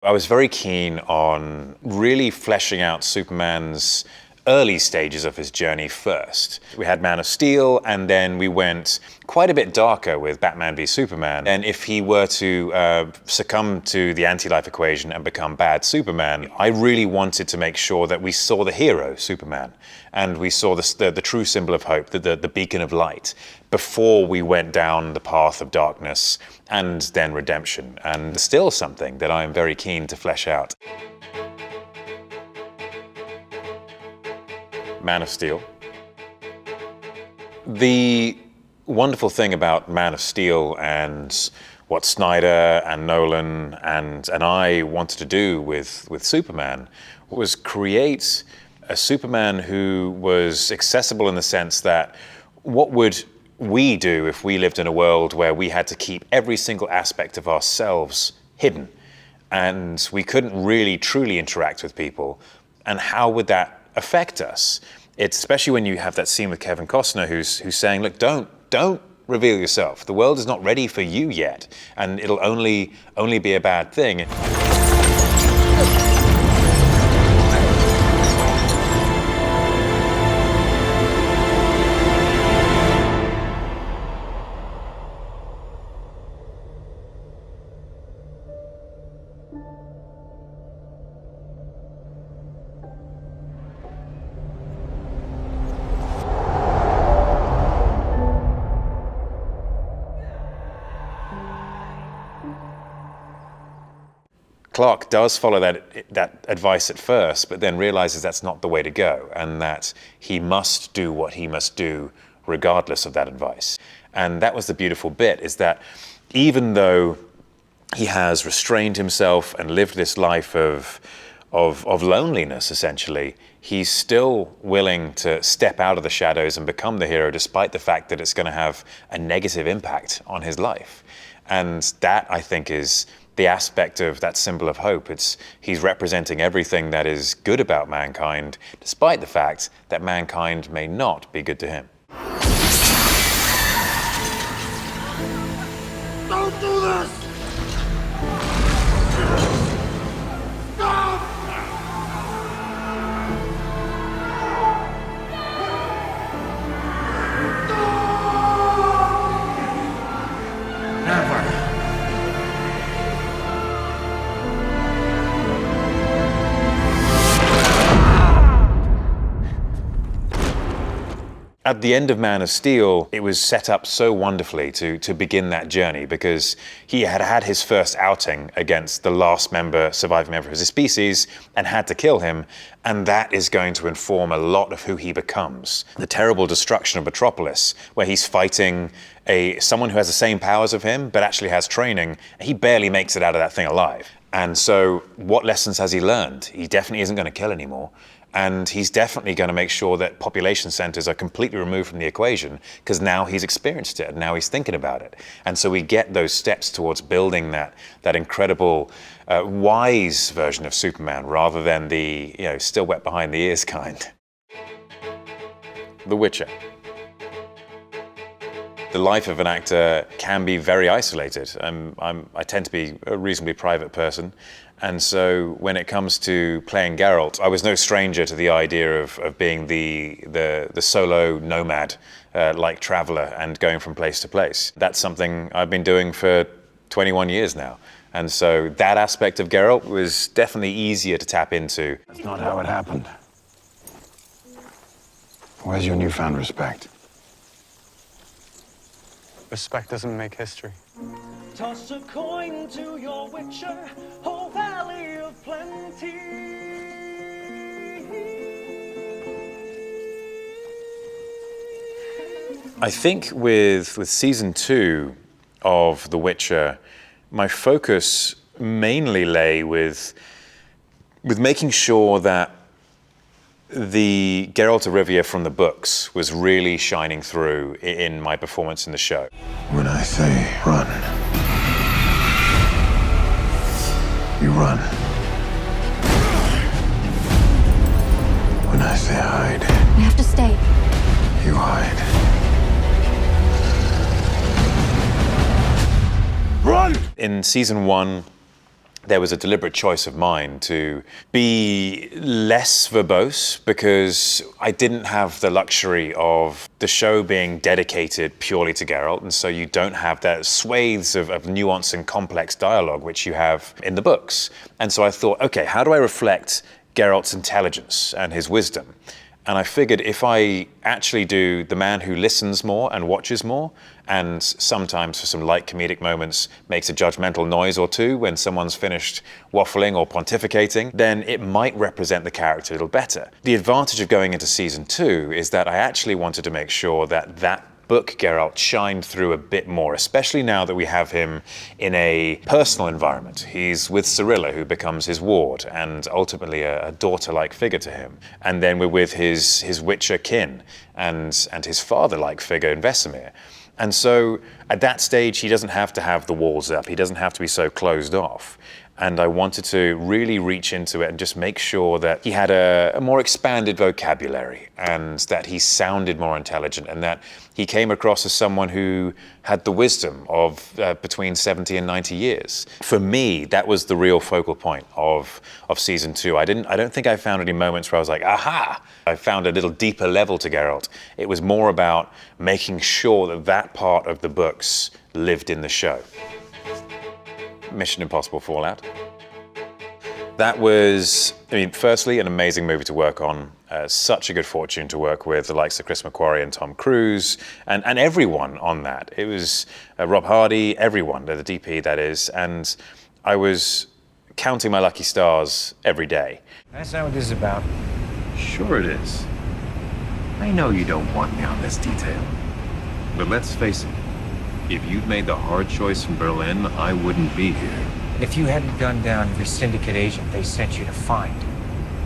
I was very keen on really fleshing out Superman's early stages of his journey first. We had Man of Steel, and then we went quite a bit darker with Batman v Superman. And if he were to succumb to the anti-life equation and become bad Superman, I really wanted to make sure that we saw the hero, Superman, and we saw the true symbol of hope, the beacon of light, before we went down the path of darkness and then redemption. And still something that I'm very keen to flesh out. Man of Steel. The wonderful thing about Man of Steel and what Snyder and Nolan and I wanted to do with Superman was create a Superman who was accessible in the sense that what would we do if we lived in a world where we had to keep every single aspect of ourselves hidden and we couldn't really truly interact with people, and how would that affect us? It's especially when you have that scene with Kevin Costner who's saying, look, don't reveal yourself. The world is not ready for you yet, and it'll only be a bad thing. Clark does follow that advice at first, but then realizes that's not the way to go, and that he must do what he must do regardless of that advice. And that was the beautiful bit, is that even though he has restrained himself and lived this life of loneliness, essentially, he's still willing to step out of the shadows and become the hero, despite the fact that it's going to have a negative impact on his life. And that, I think, is the aspect of that symbol of hope. He's representing everything that is good about mankind, despite the fact that mankind may not be good to him. Don't do this! Stop! Never. At the end of Man of Steel, it was set up so wonderfully to begin that journey, because he had had his first outing against the last surviving member of his species and had to kill him, and that is going to inform a lot of who he becomes. The terrible destruction of Metropolis, where he's fighting someone who has the same powers of him but actually has training, he barely makes it out of that thing alive. And so what lessons has he learned? He definitely isn't going to kill anymore. And he's definitely going to make sure that population centers are completely removed from the equation, because now he's experienced it, and now he's thinking about it. And so we get those steps towards building that incredible, wise version of Superman, rather than the still wet behind the ears kind. The Witcher. The life of an actor can be very isolated. I tend to be a reasonably private person, and so when it comes to playing Geralt, I was no stranger to the idea of being the solo nomad, like traveler, and going from place to place. That's something I've been doing for 21 years now, and so that aspect of Geralt was definitely easier to tap into. That's not how it happened. Where's your newfound respect? Respect doesn't make history. Toss a coin to your Witcher, oh valley of plenty. I think with season 2 of The Witcher, my focus mainly lay with making sure that the Geralt de Riv from the books was really shining through in my performance in the show. When I say run, you run. When I say hide, We have to stay. you hide. Run! In season 1, there was a deliberate choice of mine to be less verbose because I didn't have the luxury of the show being dedicated purely to Geralt, and so you don't have that swathes of nuance and complex dialogue which you have in the books. And so I thought, okay, how do I reflect Geralt's intelligence and his wisdom? And I figured if I actually do the man who listens more and watches more, and sometimes for some light comedic moments makes a judgmental noise or two when someone's finished waffling or pontificating, then it might represent the character a little better. The advantage of going into season 2 is that I actually wanted to make sure that that book Geralt shined through a bit more, especially now that we have him in a personal environment. He's with Cirilla, who becomes his ward and ultimately a daughter-like figure to him. And then we're with his Witcher kin and his father-like figure in Vesemir. And so at that stage, he doesn't have to have the walls up. He doesn't have to be so closed off. And I wanted to really reach into it and just make sure that he had a more expanded vocabulary and that he sounded more intelligent and that he came across as someone who had the wisdom of between 70 and 90 years. For me, that was the real focal point of season 2. I don't think I found any moments where I was like, aha! I found a little deeper level to Geralt. It was more about making sure that that part of the books lived in the show. Mission Impossible Fallout. That was, firstly, an amazing movie to work on. Such a good fortune to work with the likes of Chris McQuarrie and Tom Cruise, and everyone on that. It was Rob Hardy, everyone, the DP that is, and I was counting my lucky stars every day. That's not what this is about. Sure it is. I know you don't want me on this detail. But let's face it, if you'd made the hard choice from Berlin, I wouldn't be here. And if you hadn't gunned down the syndicate agent they sent you to find,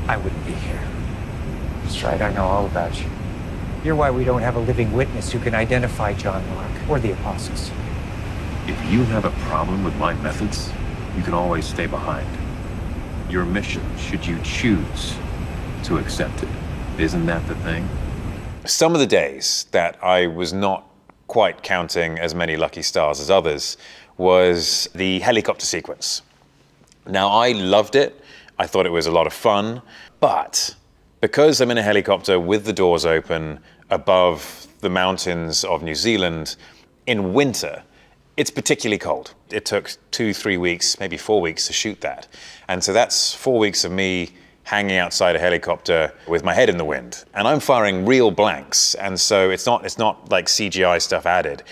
I wouldn't be here. That's right, I know all about you. You're why we don't have a living witness who can identify John Mark or the Apostles. If you have a problem with my methods, you can always stay behind. Your mission, should you choose to accept it, isn't that the thing? Some of the days that I was not quite counting as many lucky stars as others was the helicopter sequence. Now, I loved it. I thought it was a lot of fun, but because I'm in a helicopter with the doors open above the mountains of New Zealand in winter, it's particularly cold. It took 2-3 weeks, maybe 4 weeks to shoot that. And so that's 4 weeks of me hanging outside a helicopter with my head in the wind. And I'm firing real blanks, and so it's not like CGI stuff added.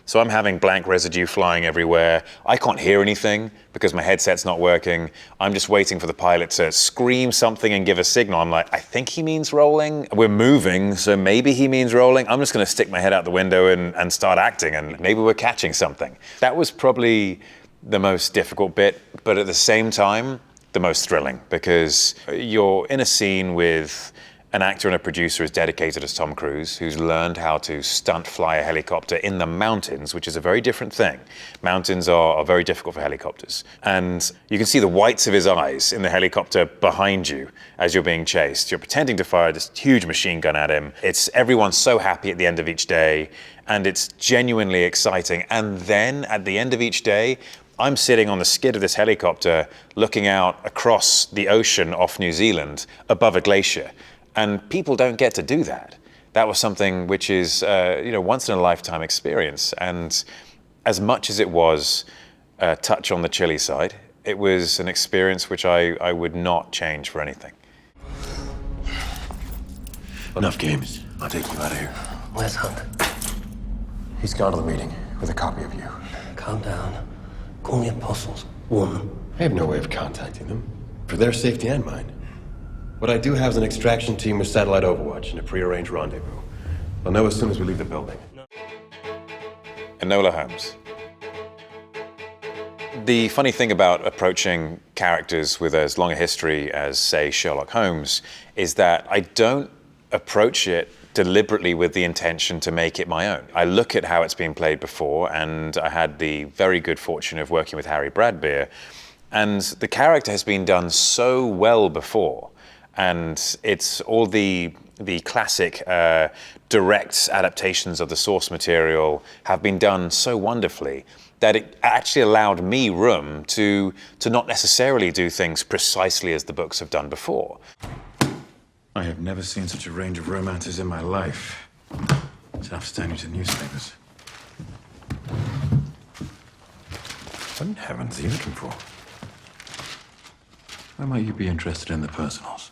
So I'm having blank residue flying everywhere. I can't hear anything because my headset's not working. I'm just waiting for the pilot to scream something and give a signal. I'm like, I think he means rolling. We're moving, so maybe he means rolling. I'm just gonna stick my head out the window and start acting, and maybe we're catching something. That was probably the most difficult bit, but at the same time, the most thrilling, because you're in a scene with an actor and a producer as dedicated as Tom Cruise, who's learned how to stunt fly a helicopter in the mountains, which is a very different thing. Mountains are very difficult for helicopters. And you can see the whites of his eyes in the helicopter behind you as you're being chased. You're pretending to fire this huge machine gun at him. Everyone's so happy at the end of each day, and it's genuinely exciting. And then at the end of each day, I'm sitting on the skid of this helicopter looking out across the ocean off New Zealand above a glacier. And people don't get to do that. That was something which is, once in a lifetime experience. And as much as it was a touch on the chilly side, it was an experience which I would not change for anything. Enough games. I'll take you out of here. Where's Hunt? He's gone to the meeting with a copy of you. Calm down. Call the Apostles. One. I have no way of contacting them, for their safety and mine. What I do have is an extraction team with satellite overwatch and a prearranged rendezvous. I'll know as soon as we leave the building. Enola Holmes. The funny thing about approaching characters with as long a history as, say, Sherlock Holmes, is that I don't approach it deliberately with the intention to make it my own. I look at how it's been played before, and I had the very good fortune of working with Harry Bradbeer, and the character has been done so well before. And it's all the classic direct adaptations of the source material have been done so wonderfully that it actually allowed me room to not necessarily do things precisely as the books have done before. I have never seen such a range of romances in my life. It's enough standing to newspapers. What in heavens are you looking for? Why might you be interested in the personals?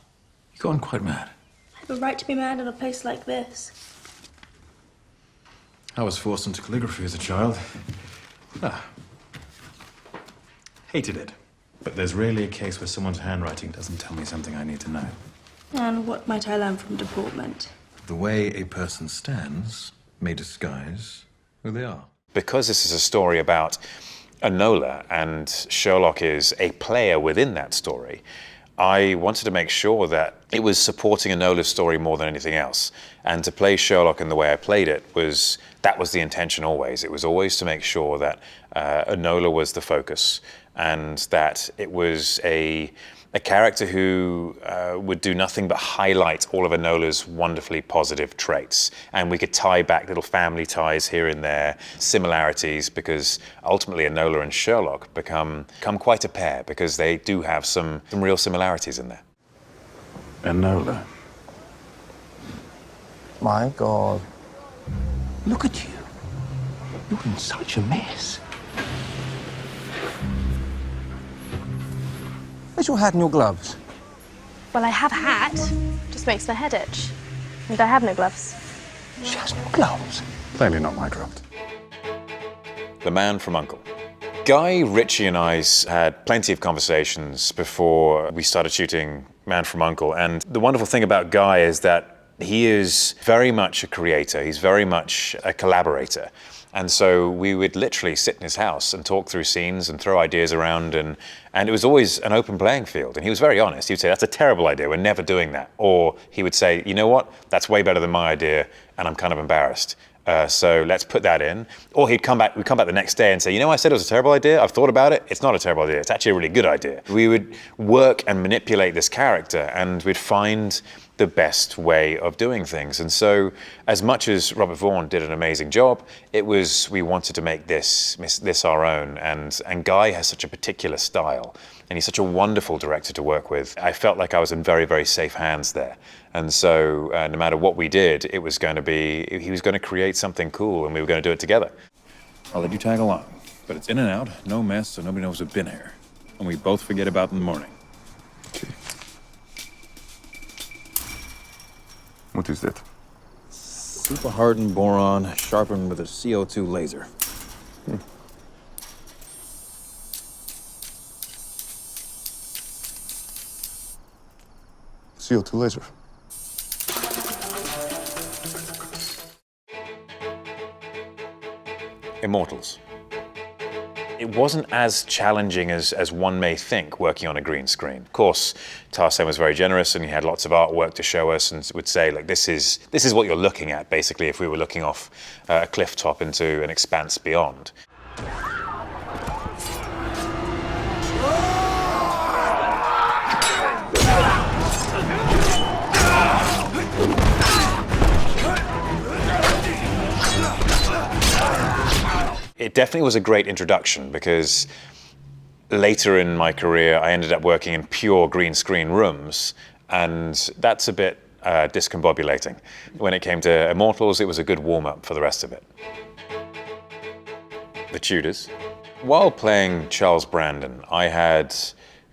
You've gone quite mad. I have a right to be mad in a place like this. I was forced into calligraphy as a child. Hated it. But there's rarely a case where someone's handwriting doesn't tell me something I need to know. And what might I learn from deportment? The way a person stands may disguise who they are. Because this is a story about Enola and Sherlock is a player within that story, I wanted to make sure that it was supporting Enola's story more than anything else. And to play Sherlock in the way I played it was the intention always. It was always to make sure that Enola was the focus and that it was a character who would do nothing but highlight all of Enola's wonderfully positive traits. And we could tie back little family ties here and there, similarities, because ultimately Enola and Sherlock become quite a pair because they do have some real similarities in there. Enola. My God. Look at you. You're in such a mess. Where's your hat and your gloves? Well, I have a hat. Just makes my head itch. And I have no gloves. She has no gloves. Plainly not my craft. The Man from U.N.C.L.E. Guy Ritchie and I had plenty of conversations before we started shooting Man from U.N.C.L.E. And the wonderful thing about Guy is that he is very much a creator. He's very much a collaborator. And so we would literally sit in his house and talk through scenes and throw ideas around, and it was always an open playing field. And he was very honest. He would say, that's a terrible idea, we're never doing that. Or he would say, you know what, that's way better than my idea, and I'm kind of embarrassed. So let's put that in. Or we'd come back the next day and say, you know, I said it was a terrible idea, I've thought about it, it's not a terrible idea, it's actually a really good idea. We would work and manipulate this character, and we'd find the best way of doing things. And so as much as Robert Vaughn did an amazing job, we wanted to make this our own. And Guy has such a particular style, and he's such a wonderful director to work with. I felt like I was in very, very safe hands there. And so no matter what we did, he was going to create something cool, and we were going to do it together. I'll let you tag along, but it's in and out, no mess, so nobody knows we've been here. And we both forget about it in the morning. What is that? Super hardened boron sharpened with a CO2 laser. CO2 laser. Immortels. It wasn't as challenging as one may think working on a green screen. Of course, Tarsem was very generous, and he had lots of artwork to show us, and would say, like, this is what you're looking at, basically, if we were looking off a cliff top into an expanse beyond. It definitely was a great introduction, because later in my career I ended up working in pure green screen rooms, and that's a bit discombobulating. When it came to Immortels, it was a good warm-up for the rest of it. The Tudors. While playing Charles Brandon, I had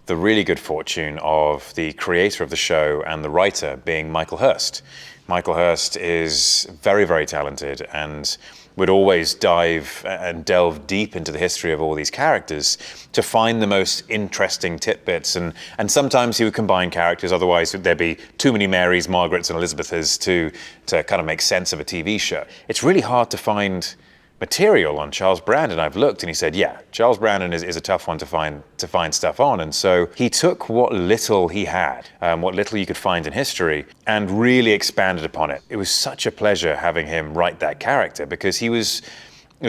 the really good fortune of the creator of the show and the writer being Michael Hurst. Michael Hurst is very, very talented, and would always dive and delve deep into the history of all these characters to find the most interesting tidbits. And sometimes he would combine characters, otherwise there'd be too many Marys, Margarets, and Elizabeths to kind of make sense of a TV show. It's really hard to find material on Charles Brandon. I've looked, and he said, yeah, Charles Brandon is a tough one to find stuff on. And so he took what little he had, what little you could find in history, and really expanded upon it. It was such a pleasure having him write that character, because it was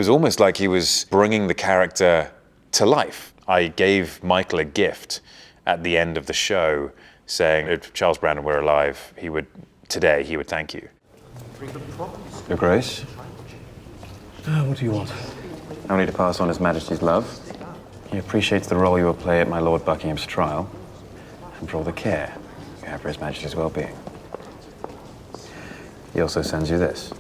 almost like he was bringing the character to life. I gave Michael a gift at the end of the show, saying if Charles Brandon were alive, today he would thank you. Your Grace, What do you want? only to pass on His Majesty's love. He appreciates the role you will play at my Lord Buckingham's trial, and for all the care you have for His Majesty's well-being. He also sends you this.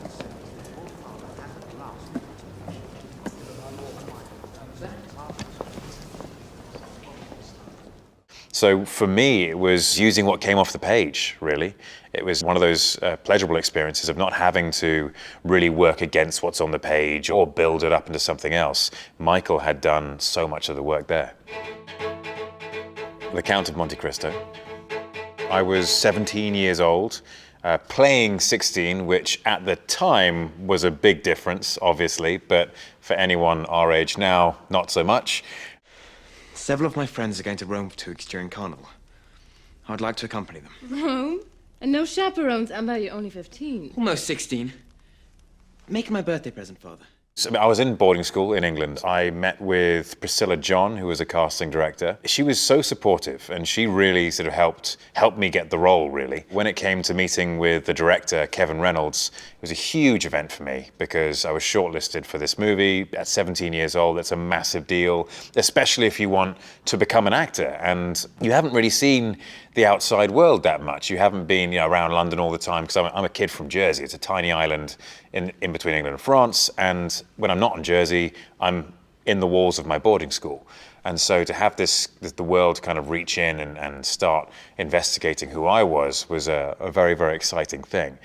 So for me, it was using what came off the page, really. It was one of those pleasurable experiences of not having to really work against what's on the page or build it up into something else. Michael had done so much of the work there. The Count of Monte Cristo. I was 17 years old, playing 16, which at the time was a big difference, obviously, but for anyone our age now, not so much. Several of my friends are going to Rome for 2 weeks during Carnival. I'd like to accompany them. Rome? And no chaperones, Amber, you're only 15. Almost 16. Make it my birthday present, Father. So I was in boarding school in England. I met with Priscilla John, who was a casting director. She was so supportive, and she really sort of helped me get the role, really. When it came to meeting with the director, Kevin Reynolds, it was a huge event for me because I was shortlisted for this movie at 17 years old. That's a massive deal, especially if you want to become an actor. And you haven't really seen the outside world that much. You haven't been around London all the time, because I'm a kid from Jersey. It's a tiny island in between England and France. And when I'm not in Jersey, I'm in the walls of my boarding school. And so to have the world kind of reach in and start investigating who I was a very, very exciting thing.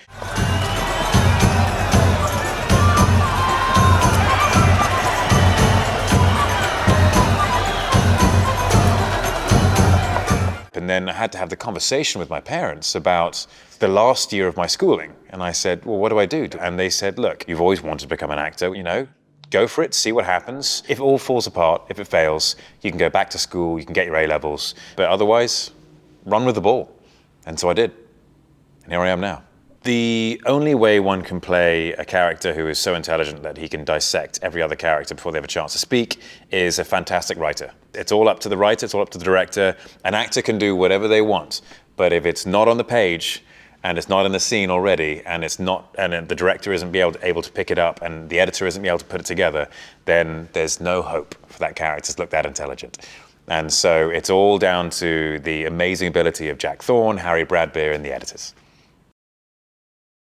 And then I had to have the conversation with my parents about the last year of my schooling. And I said, well, what do I do? And they said, look, you've always wanted to become an actor, go for it, see what happens. If it all falls apart, if it fails, you can go back to school, you can get your A-levels. But otherwise, run with the ball. And so I did. And here I am now. The only way one can play a character who is so intelligent that he can dissect every other character before they have a chance to speak is a fantastic writer. It's all up to the writer, it's all up to the director. An actor can do whatever they want, but if it's not on the page and it's not in the scene already, and the director isn't able to pick it up, and the editor isn't able to put it together, then there's no hope for that character to look that intelligent. And so it's all down to the amazing ability of Jack Thorne, Harry Bradbeer, and the editors.